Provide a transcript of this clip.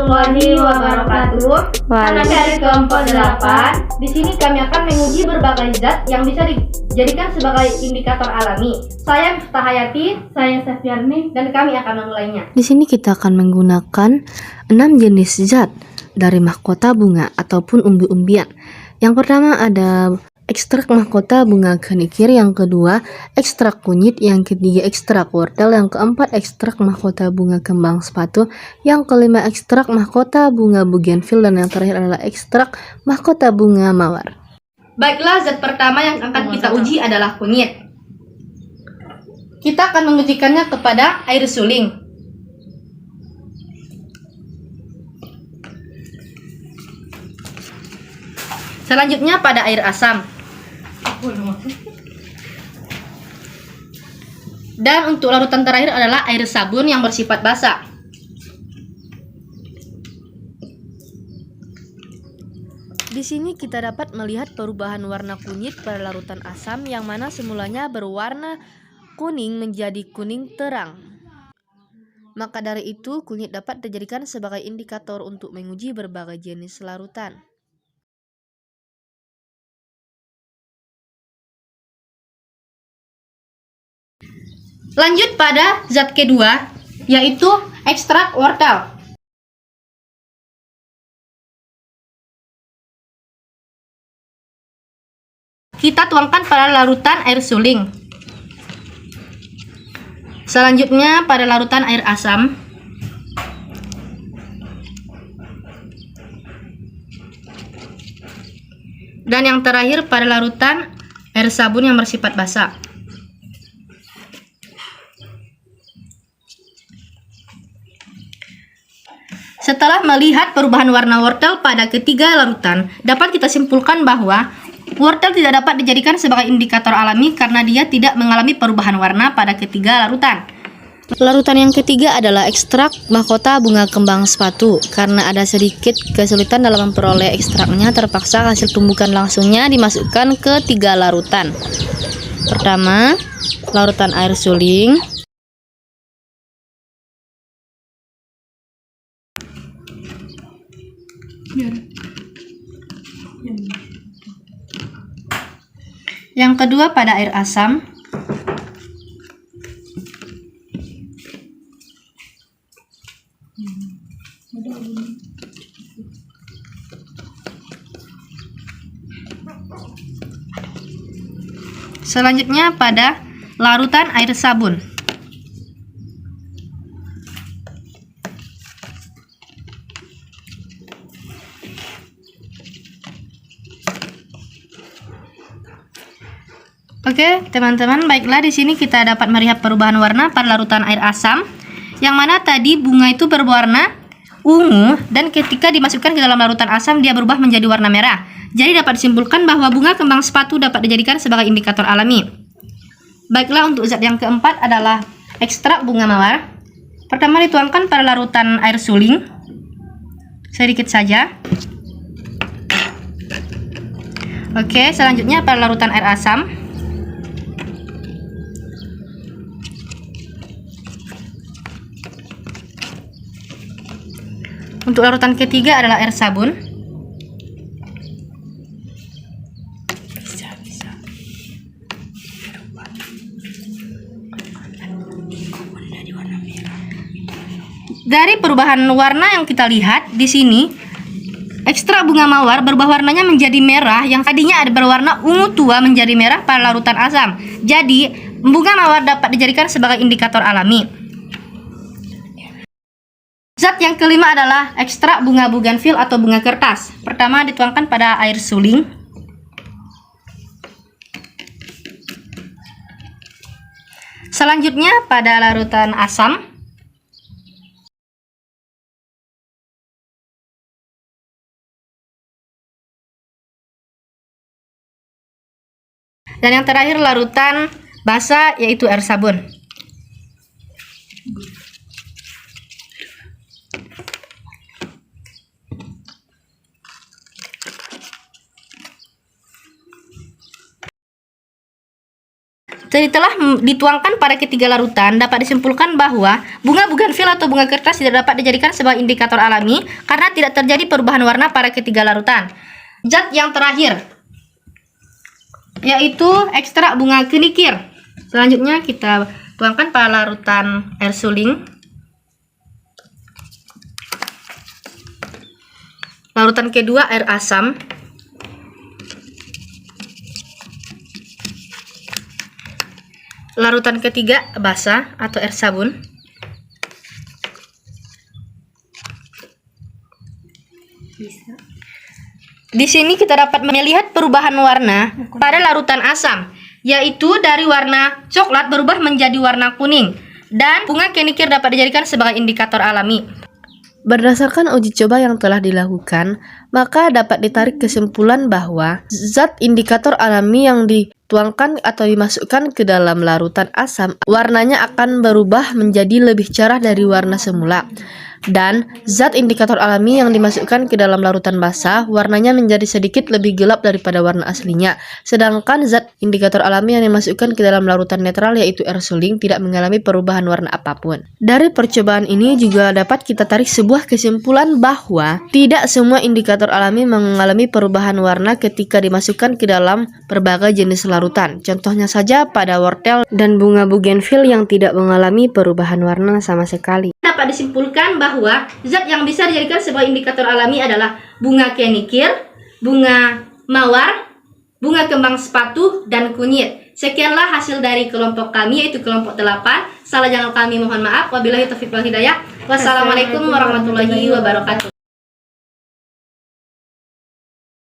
warahmatullahi wabarakatuh. Karena dari kelompok 8, di sini kami akan menguji berbagai zat yang bisa dijadikan sebagai indikator alami. Saya Miftah Hayati, saya Safiarni, dan kami akan memulainya. Di sini kita akan menggunakan 6 jenis zat dari mahkota bunga ataupun umbi-umbian. Yang pertama ada ekstrak mahkota bunga kenikir, yang kedua ekstrak kunyit, yang ketiga ekstrak wortel, yang keempat ekstrak mahkota bunga kembang sepatu, yang kelima ekstrak mahkota bunga bougainville, dan yang terakhir adalah ekstrak mahkota bunga mawar. Baiklah, zat pertama yang akan kita uji adalah kunyit. Kita akan mengujikannya kepada air suling. Selanjutnya pada air asam. Dan untuk larutan terakhir adalah air sabun yang bersifat basah. Di sini kita dapat melihat perubahan warna kunyit pada larutan asam, yang mana semulanya berwarna kuning menjadi kuning terang. Maka dari itu, kunyit dapat dijadikan sebagai indikator untuk menguji berbagai jenis larutan. Lanjut pada zat kedua, yaitu ekstrak wortel. Kita tuangkan pada larutan air suling. Selanjutnya pada larutan air asam. Dan yang terakhir pada larutan air sabun yang bersifat basah. Setelah melihat perubahan warna wortel pada ketiga larutan, dapat kita simpulkan bahwa wortel tidak dapat dijadikan sebagai indikator alami karena dia tidak mengalami perubahan warna pada ketiga larutan. Larutan yang ketiga adalah ekstrak mahkota bunga kembang sepatu. Karena ada sedikit kesulitan dalam memperoleh ekstraknya, terpaksa hasil tumbukan langsungnya dimasukkan ke 3 larutan. Pertama, larutan air suling. Yang kedua pada air asam. Selanjutnya pada larutan air sabun. Oke, teman-teman, baiklah, di sini kita dapat melihat perubahan warna pada larutan air asam, yang mana tadi bunga itu berwarna ungu dan ketika dimasukkan ke dalam larutan asam dia berubah menjadi warna merah. Jadi dapat disimpulkan bahwa bunga kembang sepatu dapat dijadikan sebagai indikator alami. Baiklah, untuk zat yang keempat adalah ekstrak bunga mawar. Pertama dituangkan pada larutan air suling sedikit saja. Oke, selanjutnya pada larutan air asam. Untuk larutan ketiga adalah air sabun. Dari perubahan warna yang kita lihat di sini, ekstrak bunga mawar berubah warnanya menjadi merah, yang tadinya ada berwarna ungu tua menjadi merah pada larutan asam. Jadi, bunga mawar dapat dijadikan sebagai indikator alami. Zat yang kelima adalah ekstrak bunga bougainville atau bunga kertas. Pertama dituangkan pada air suling. Selanjutnya pada larutan asam. Dan yang terakhir larutan basah, yaitu air sabun. Jadi telah dituangkan pada ketiga larutan, dapat disimpulkan bahwa bunga bugenvil atau bunga kertas tidak dapat dijadikan sebagai indikator alami karena tidak terjadi perubahan warna pada ketiga larutan. Zat yang terakhir yaitu ekstrak bunga kenikir. Selanjutnya kita tuangkan pada larutan air suling. Larutan kedua air asam. Larutan ketiga basa atau air sabun. Di sini kita dapat melihat perubahan warna pada larutan asam, yaitu dari warna coklat berubah menjadi warna kuning, dan bunga kenikir dapat dijadikan sebagai indikator alami. Berdasarkan uji coba yang telah dilakukan, maka dapat ditarik kesimpulan bahwa zat indikator alami yang dituangkan atau dimasukkan ke dalam larutan asam, warnanya akan berubah menjadi lebih cerah dari warna semula. Dan zat indikator alami yang dimasukkan ke dalam larutan basa, warnanya menjadi sedikit lebih gelap daripada warna aslinya. Sedangkan zat indikator alami yang dimasukkan ke dalam larutan netral yaitu air suling tidak mengalami perubahan warna apapun. Dari percobaan ini juga dapat kita tarik sebuah kesimpulan bahwa tidak semua indikator alami mengalami perubahan warna ketika dimasukkan ke dalam berbagai jenis larutan. Contohnya saja pada wortel dan bunga bugenvil yang tidak mengalami perubahan warna sama sekali. Dapat disimpulkan bahwa zat yang bisa dijadikan sebagai indikator alami adalah bunga kenikir, bunga mawar, bunga kembang sepatu, dan kunyit. Sekianlah hasil dari kelompok kami, yaitu kelompok 8. Salah jangan kami mohon maaf. Wabillahi taufiq wal hidayah. Wassalamualaikum warahmatullahi wabarakatuh.